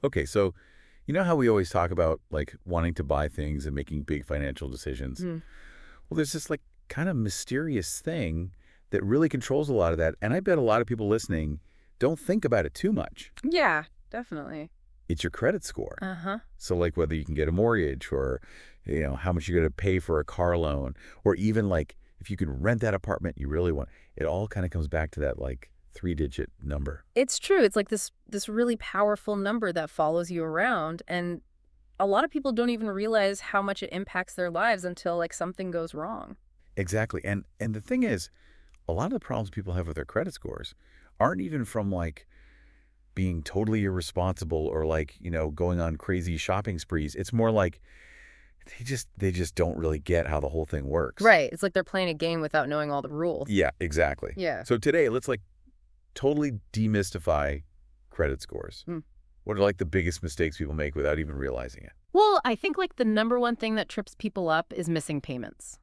Okay, so you know how we always talk about like wanting to buy things and making big financial decisions? Mm. Well, there's this like kind of mysterious thing that really controls a lot of that, and I bet a lot of people listening don't think about it too much. Yeah, definitely. It's your credit score. Uh-huh. So like whether you can get a mortgage or how much you're going to pay for a car loan or even like if you can rent that apartment you really want. It all kind of comes back to that like three-digit number. It's true. It's like this really powerful number that follows you around, and a lot of people don't even realize how much it impacts their lives until like something goes wrong. Exactly. And the thing is, a lot of the problems people have with their credit scores aren't even from like being totally irresponsible or like, going on crazy shopping sprees. It's more like they just don't really get how the whole thing works. Right. It's like they're playing a game without knowing all the rules. Yeah, exactly. Yeah. So today, let's like totally demystify credit scores. Mm. What are like the biggest mistakes people make without even realizing it? Well, I think like the number one thing that trips people up is missing payments.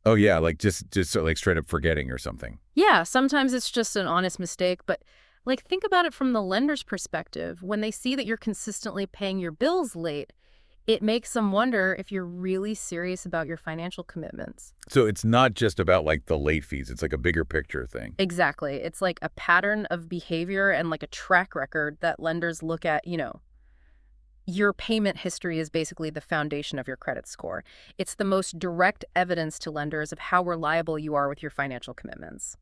Oh yeah, like just sort of like straight up forgetting or something. Yeah, sometimes it's just an honest mistake, but like think about it from the lender's perspective. When they see that you're consistently paying your bills late, it makes them wonder if you're really serious about your financial commitments. So it's not just about like the late fees. It's like a bigger picture thing. Exactly. It's like a pattern of behavior and like a track record that lenders look at, your payment history is basically the foundation of your credit score. It's the most direct evidence to lenders of how reliable you are with your financial commitments.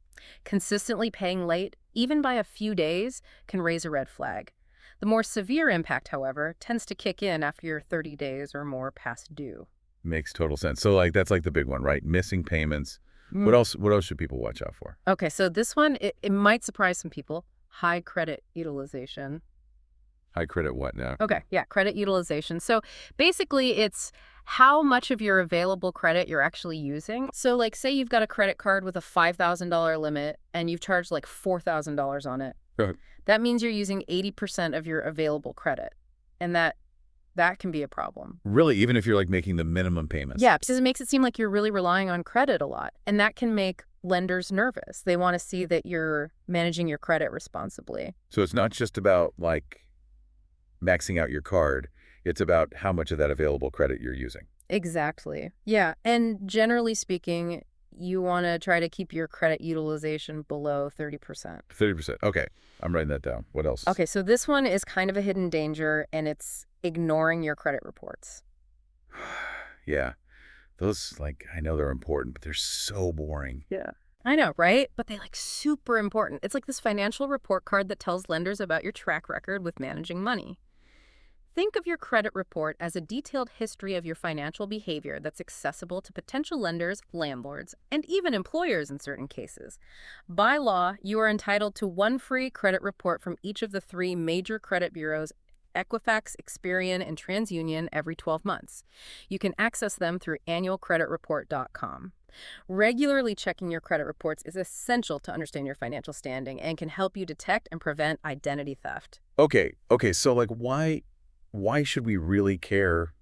Consistently paying late, even by a few days, can raise a red flag. The more severe impact, however, tends to kick in after you're 30 days or more past due. Makes total sense. So like that's like the big one, right? Missing payments. Mm. What else should people watch out for? Okay, so this one, it might surprise some people. High credit utilization. High credit what now? Okay, yeah, credit utilization. So basically, it's how much of your available credit you're actually using. So, like, say you've got a credit card with a $5,000 limit and you've charged like $4,000 on it. Go That means you're using 80% of your available credit, and that can be a problem. Really, even if you're like making the minimum payments. Yeah, because it makes it seem like you're really relying on credit a lot, and that can make lenders nervous. They want to see that you're managing your credit responsibly. So it's not just about like maxing out your card. It's about how much of that available credit you're using. Exactly. Yeah. And generally speaking, you want to try to keep your credit utilization below 30%. 30%. Okay. I'm writing that down. What else? Okay, so this one is kind of a hidden danger, and it's ignoring your credit reports. Yeah. Those, like, I know they're important, but they're so boring. Yeah. I know, right? But they like super important. It's like this financial report card that tells lenders about your track record with managing money. Think of your credit report as a detailed history of your financial behavior that's accessible to potential lenders, landlords, and even employers in certain cases. By law, you are entitled to one free credit report from each of the three major credit bureaus, Equifax, Experian, and TransUnion, every 12 months. You can access them through annualcreditreport.com. Regularly checking your credit reports is essential to understand your financial standing and can help you detect and prevent identity theft. Okay. Okay. So, like, why should we really care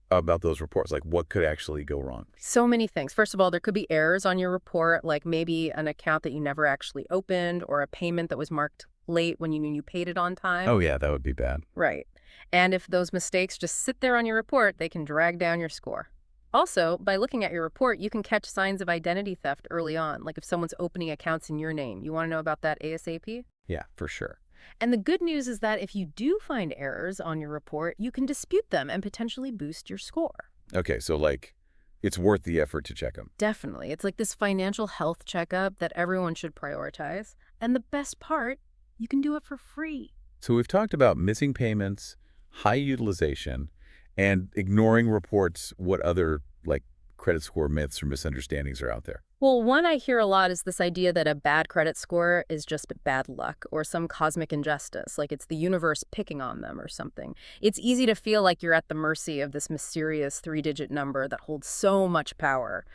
about those reports? Like, what could actually go wrong? So many things. First of all, there could be errors on your report, like maybe an account that you never actually opened or a payment that was marked late when you knew you paid it on time. Oh, yeah, that would be bad. Right. And if those mistakes just sit there on your report, they can drag down your score. Also, by looking at your report, you can catch signs of identity theft early on, like if someone's opening accounts in your name. You want to know about that ASAP? Yeah, for sure. And the good news is that if you do find errors on your report, you can dispute them and potentially boost your score. Okay. So, like, it's worth the effort to check them. Definitely. It's like this financial health checkup that everyone should prioritize. And the best part, you can do it for free. So, we've talked about missing payments, high utilization, and ignoring reports. What other, like, credit score myths or misunderstandings are out there? Well, one I hear a lot is this idea that a bad credit score is just bad luck or some cosmic injustice, like it's the universe picking on them or something. It's easy to feel like you're at the mercy of this mysterious three-digit number that holds so much power.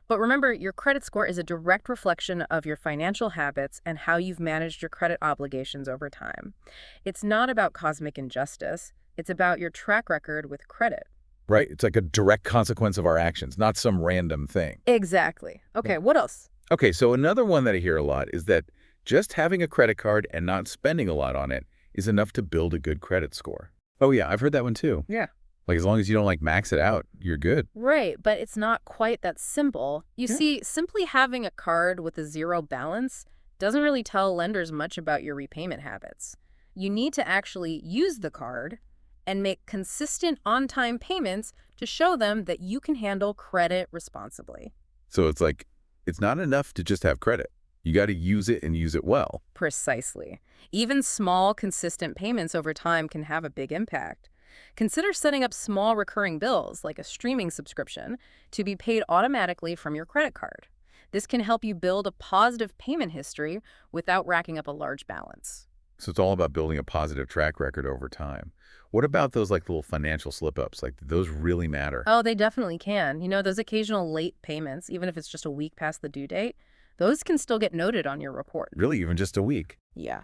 But remember, your credit score is a direct reflection of your financial habits and how you've managed your credit obligations over time. It's not about cosmic injustice. It's about your track record with credit. Right? It's like a direct consequence of our actions, not some random thing. Exactly. Okay, what else? Okay, so another one that I hear a lot is that just having a credit card and not spending a lot on it is enough to build a good credit score. Oh, yeah, I've heard that one too. Yeah. Like, as long as you don't, like, max it out, you're good. Right, but it's not quite that simple. You Yeah. see, simply having a card with a zero balance doesn't really tell lenders much about your repayment habits. You need to actually use the card and make consistent on-time payments to show them that you can handle credit responsibly. So it's like, it's not enough to just have credit. You got to use it and use it well. Precisely. Even small, consistent payments over time can have a big impact. Consider setting up small recurring bills, like a streaming subscription, to be paid automatically from your credit card. This can help you build a positive payment history without racking up a large balance. So it's all about building a positive track record over time. What about those like little financial slip-ups? Like, do those really matter? Oh, they definitely can. Those occasional late payments, even if it's just a week past the due date, those can still get noted on your report. Really, even just a week? Yeah.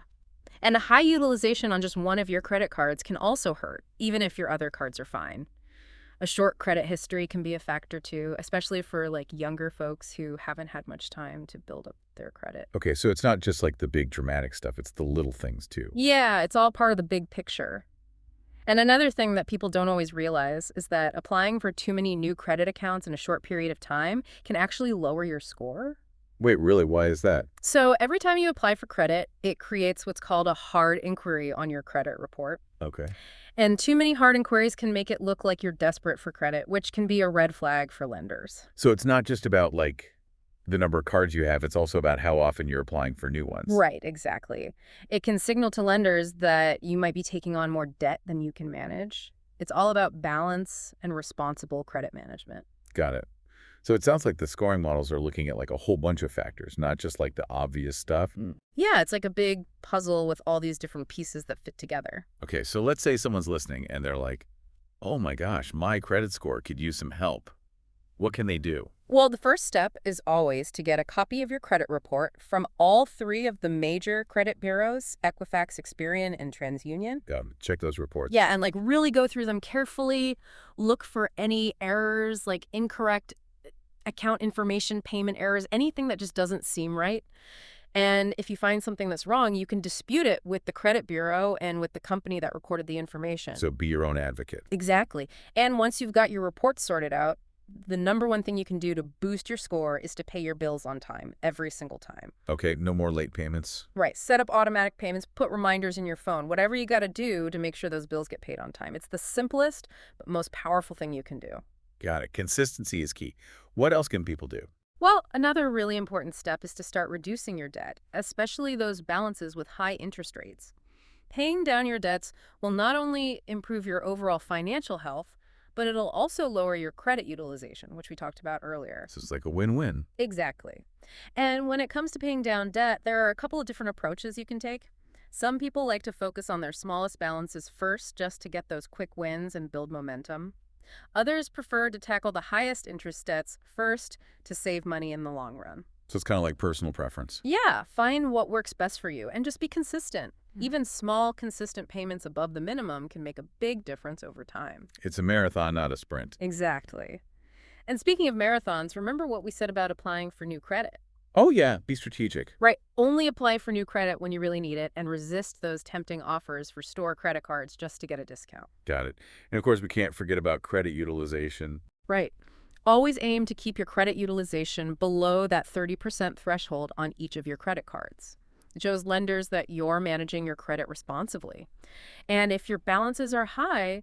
And a high utilization on just one of your credit cards can also hurt, even if your other cards are fine. A short credit history can be a factor too, especially for like younger folks who haven't had much time to build up their credit. Okay, so it's not just like the big dramatic stuff, it's the little things too. Yeah, it's all part of the big picture. And another thing that people don't always realize is that applying for too many new credit accounts in a short period of time can actually lower your score. Wait, really? Why is that? So every time you apply for credit, it creates what's called a hard inquiry on your credit report. Okay. And too many hard inquiries can make it look like you're desperate for credit, which can be a red flag for lenders. So it's not just about like the number of cards you have, it's also about how often you're applying for new ones. Right, exactly. It can signal to lenders that you might be taking on more debt than you can manage. It's all about balance and responsible credit management. Got it. So it sounds like the scoring models are looking at like a whole bunch of factors, not just like the obvious stuff. Yeah, it's like a big puzzle with all these different pieces that fit together. Okay, so let's say someone's listening and they're like, oh my gosh, my credit score could use some help. What can they do? Well, the first step is always to get a copy of your credit report from all three of the major credit bureaus, Equifax, Experian, and TransUnion. Check those reports. Yeah, and like really go through them carefully, look for any errors, like incorrect account information, payment errors, anything that just doesn't seem right. And if you find something that's wrong, you can dispute it with the credit bureau and with the company that recorded the information. So be your own advocate. Exactly. And once you've got your reports sorted out, the number one thing you can do to boost your score is to pay your bills on time, every single time. Okay, no more late payments. Right. Set up automatic payments, put reminders in your phone, whatever you got to do to make sure those bills get paid on time. It's the simplest but most powerful thing you can do. Got it. Consistency is key. What else can people do? Well, another really important step is to start reducing your debt, especially those balances with high interest rates. Paying down your debts will not only improve your overall financial health, but it'll also lower your credit utilization, which we talked about earlier. So it's like a win-win. Exactly. And when it comes to paying down debt, there are a couple of different approaches you can take. Some people like to focus on their smallest balances first just to get those quick wins and build momentum. Others prefer to tackle the highest interest debts first to save money in the long run. So it's kind of like personal preference. Yeah, find what works best for you and just be consistent. Even small, consistent payments above the minimum can make a big difference over time. It's a marathon, not a sprint. Exactly. And speaking of marathons, remember what we said about applying for new credit? Oh yeah, be strategic. Right. Only apply for new credit when you really need it and resist those tempting offers for store credit cards just to get a discount. Got it. And of course, we can't forget about credit utilization. Right. Always aim to keep your credit utilization below that 30% threshold on each of your credit cards. It shows lenders that you're managing your credit responsibly. And if your balances are high,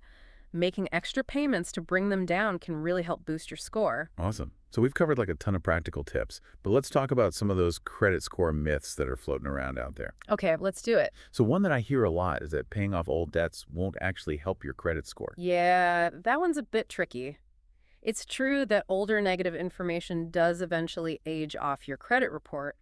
making extra payments to bring them down can really help boost your score. Awesome. So we've covered like a ton of practical tips, but let's talk about some of those credit score myths that are floating around out there. Okay, let's do it. So one that I hear a lot is that paying off old debts won't actually help your credit score. Yeah, that one's a bit tricky. It's true that older negative information does eventually age off your credit report,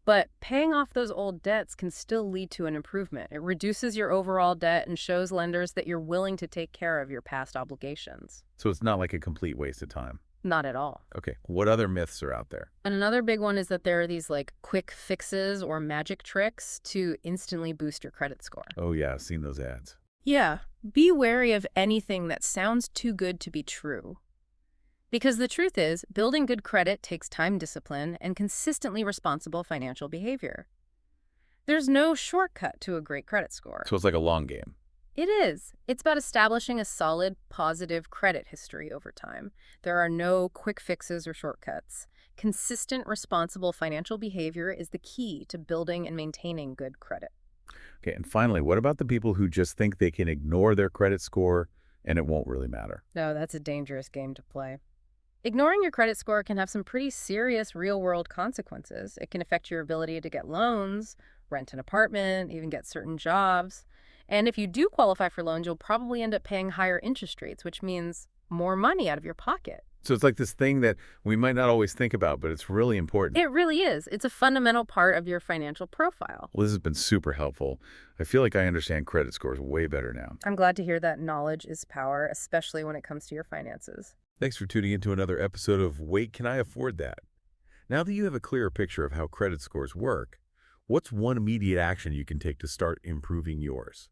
but paying off those old debts can still lead to an improvement. It reduces your overall debt and shows lenders that you're willing to take care of your past obligations. So it's not like a complete waste of time. Not at all. Okay, what other myths are out there? And another big one is that there are these like quick fixes or magic tricks to instantly boost your credit score. Oh yeah, I've seen those ads. Yeah, be wary of anything that sounds too good to be true. Because the truth is, building good credit takes time, discipline, and consistently responsible financial behavior. There's no shortcut to a great credit score. So it's like a long game. It is. It's about establishing a solid, positive credit history over time. There are no quick fixes or shortcuts. Consistent, responsible financial behavior is the key to building and maintaining good credit. Okay, and finally, what about the people who just think they can ignore their credit score and it won't really matter? No, that's a dangerous game to play. Ignoring your credit score can have some pretty serious real world consequences. It can affect your ability to get loans, rent an apartment, even get certain jobs. And if you do qualify for loans, you'll probably end up paying higher interest rates, which means more money out of your pocket. So it's like this thing that we might not always think about, but it's really important. It really is. It's a fundamental part of your financial profile. Well, this has been super helpful. I feel like I understand credit scores way better now. I'm glad to hear that knowledge is power, especially when it comes to your finances. Thanks for tuning into another episode of Wait, Can I Afford That? Now that you have a clearer picture of how credit scores work, what's one immediate action you can take to start improving yours?